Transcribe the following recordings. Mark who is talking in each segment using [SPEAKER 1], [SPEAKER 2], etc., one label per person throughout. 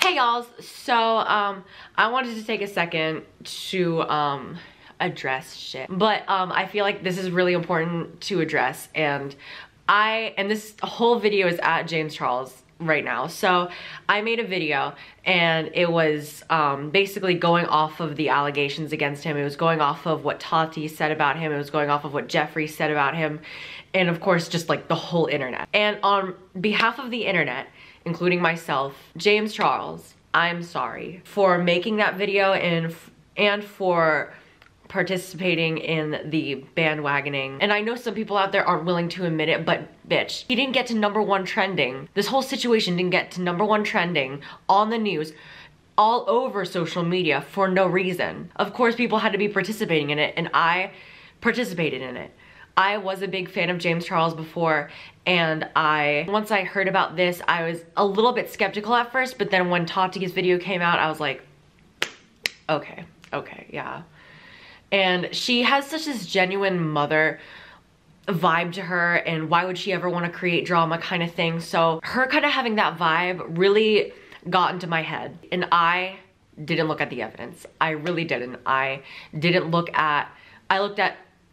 [SPEAKER 1] Hey y'all, so I wanted to take a second to address shit, but I feel like this is really important to address, and this whole video is at James Charles right now. So I made a video and it was basically going off of the allegations against him. It was going off of what Tati said about him. It was going off of what Jeffree said about him, and of course just like the whole internet. And on behalf of the internet, including myself, James Charles, I'm sorry for making that video and for participating in the bandwagoning. And I know some people out there aren't willing to admit it, but bitch, he didn't get to #1 trending. This whole situation didn't get to #1 trending on the news, all over social media for no reason. Of course, people had to be participating in it, and I participated in it. I was a big fan of James Charles before, and once I heard about this, I was a little bit skeptical at first, but then when Tati's video came out, I was like, okay, yeah. And she has such this genuine mother vibe to her, and why would she ever want to create drama kind of thing. So her kind of having that vibe really got into my head, and I didn't look at the evidence. I really didn't. I looked at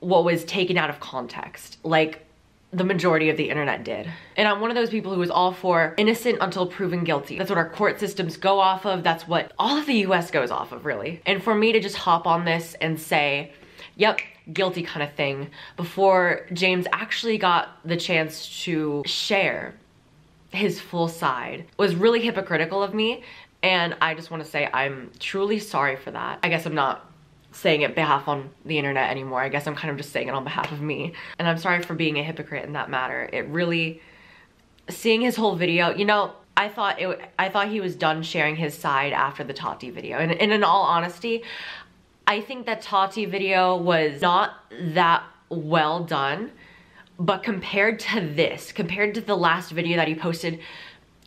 [SPEAKER 1] what was taken out of context, like the majority of the internet did. And I'm one of those people who is all for innocent until proven guilty. That's what our court systems go off of. That's what all of the US goes off of, really. And for me to just hop on this and say, yep, guilty kind of thing, before James actually got the chance to share his full side, was really hypocritical of me. And I just want to say I'm truly sorry for that. I guess I'm not saying it behalf on the internet anymore. I guess I'm kind of just saying it on behalf of me. And I'm sorry for being a hypocrite in that matter. It really, seeing his whole video, you know, I thought he was done sharing his side after the Tati video. And in all honesty, I think that Tati video was not that well done, but compared to the last video that he posted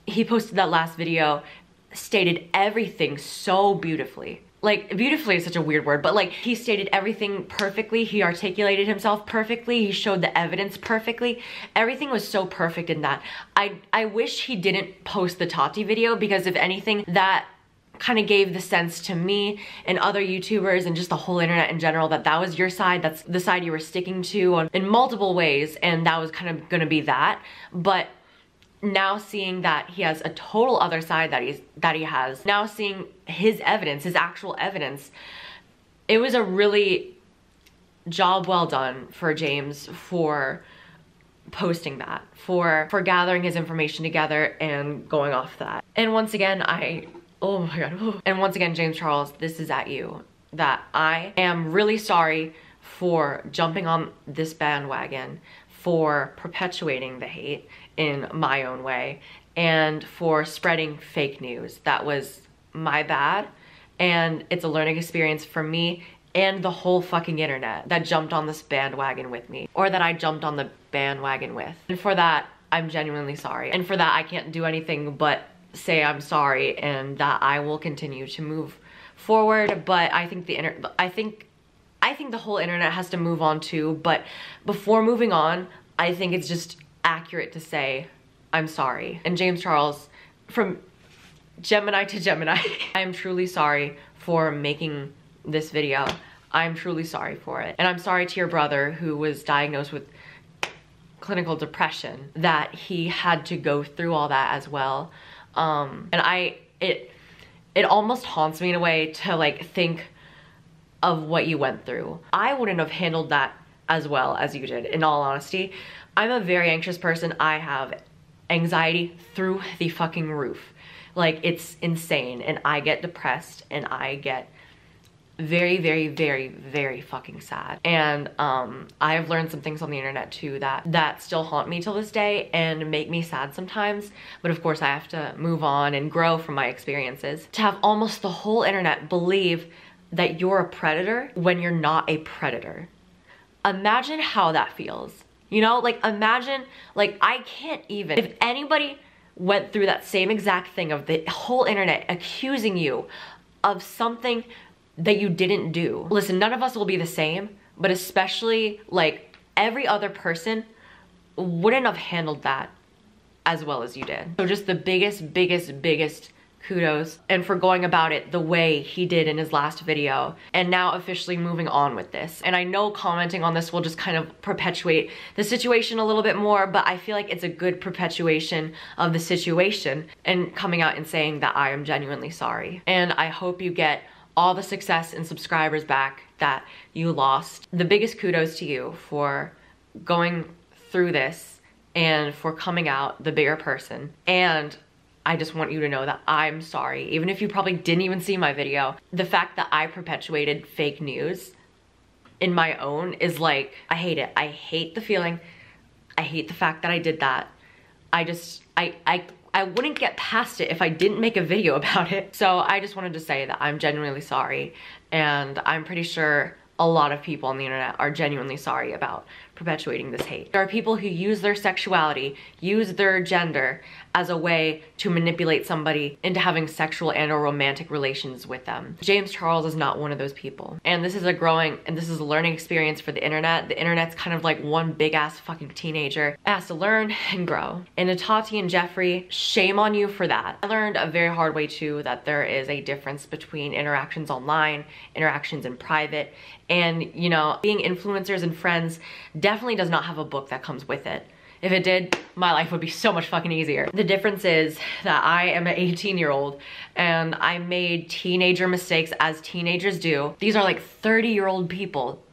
[SPEAKER 1] that last video, stated everything so beautifully. Like, beautifully is such a weird word, but like, he stated everything perfectly. He articulated himself perfectly. He showed the evidence perfectly. Everything was so perfect in that. I wish he didn't post the Tati video, because if anything, that kind of gave the sense to me and other YouTubers and just the whole internet in general that that was your side, that's the side you were sticking to in multiple ways, and that was kind of gonna be that. But now seeing that he has a total other side that he has, now seeing his evidence, his actual evidence, it was a really job well done for James for posting that, for gathering his information together and going off that. And once again, oh my god. And once again, James Charles, this is at you. That I am really sorry for jumping on this bandwagon, for perpetuating the hate in my own way, and for spreading fake news. That was my bad, and it's a learning experience for me and the whole fucking internet that jumped on this bandwagon with me, or that I jumped on the bandwagon with. And for that, I'm genuinely sorry. And for that, I can't do anything but say I'm sorry, and that I will continue to move forward. But I think I think the whole internet has to move on too. But before moving on, I think it's just accurate to say I'm sorry. And James Charles, from Gemini to Gemini, I am truly sorry for making this video. I'm truly sorry for it. And I'm sorry to your brother, who was diagnosed with clinical depression, that he had to go through all that as well. And it almost haunts me in a way to like think of what you went through. I wouldn't have handled that as well as you did, in all honesty. I'm a very anxious person. I have anxiety through the fucking roof. Like, it's insane. And I get depressed, and I get very, very, very, very fucking sad. And I have learned some things on the internet too that still haunt me till this day and make me sad sometimes. But of course I have to move on and grow from my experiences. To have almost the whole internet believe that you're a predator when you're not a predator. Imagine how that feels. You know, like, imagine, like, I can't even, if anybody went through that same exact thing of the whole internet accusing you of something that you didn't do. Listen, none of us will be the same, but especially like every other person wouldn't have handled that as well as you did. So just the biggest kudos, and for going about it the way he did in his last video, and now officially moving on with this. And I know commenting on this will just kind of perpetuate the situation a little bit more, but I feel like it's a good perpetuation of the situation and coming out and saying that I am genuinely sorry. And I hope you get all the success and subscribers back that you lost. The biggest kudos to you for going through this and for coming out the bigger person. And I just want you to know that I'm sorry. Even if you probably didn't even see my video, the fact that I perpetuated fake news in my own is like, I hate it. I hate the feeling. I hate the fact that I did that. I wouldn't get past it if I didn't make a video about it. So I just wanted to say that I'm genuinely sorry, and I'm pretty sure a lot of people on the internet are genuinely sorry about perpetuating this hate. There are people who use their sexuality, use their gender as a way to manipulate somebody into having sexual and or romantic relations with them. James Charles is not one of those people. And this is a learning experience for the internet. The internet's kind of like one big ass fucking teenager. It has to learn and grow. And to Tati and Jeffree, shame on you for that. I learned a very hard way too that there is a difference between interactions online, interactions in private, and you know, being influencers and friends definitely does not have a book that comes with it. If it did, my life would be so much fucking easier. The difference is that I am an 18-year-old and I made teenager mistakes as teenagers do. These are like 30-year-old people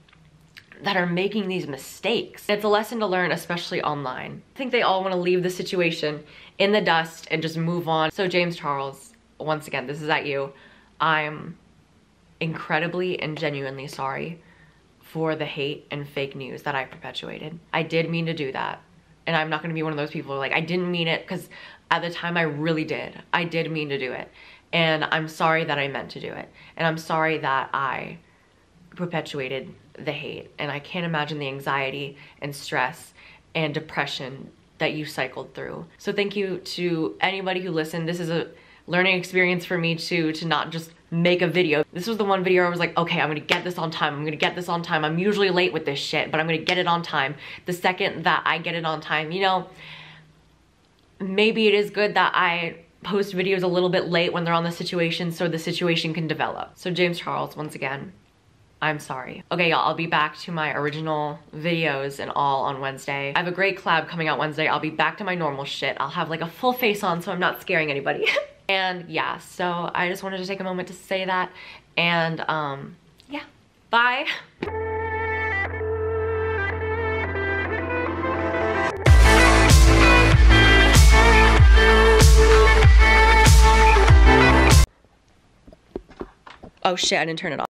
[SPEAKER 1] that are making these mistakes. It's a lesson to learn, especially online. I think they all want to leave the situation in the dust and just move on. So James Charles, once again, this is at you. I'm incredibly and genuinely sorry for the hate and fake news that I perpetuated. I did mean to do that. And I'm not gonna be one of those people who are like, I didn't mean it, because at the time I really did. I did mean to do it. And I'm sorry that I meant to do it. And I'm sorry that I perpetuated the hate. And I can't imagine the anxiety and stress and depression that you cycled through. So thank you to anybody who listened. This is a learning experience for me too, to not just make a video. This was the one video I was like, okay, I'm gonna get this on time. I'm gonna get this on time. I'm usually late with this shit, but I'm gonna get it on time. The second that I get it on time, you know, maybe it is good that I post videos a little bit late when they're on the situation so the situation can develop. So James Charles, once again, I'm sorry. Okay, y'all, I'll be back to my original videos and all on Wednesday. I have a great collab coming out Wednesday. I'll be back to my normal shit. I'll have like a full face on so I'm not scaring anybody. And yeah, so I just wanted to take a moment to say that. And yeah, bye. Oh shit, I didn't turn it off.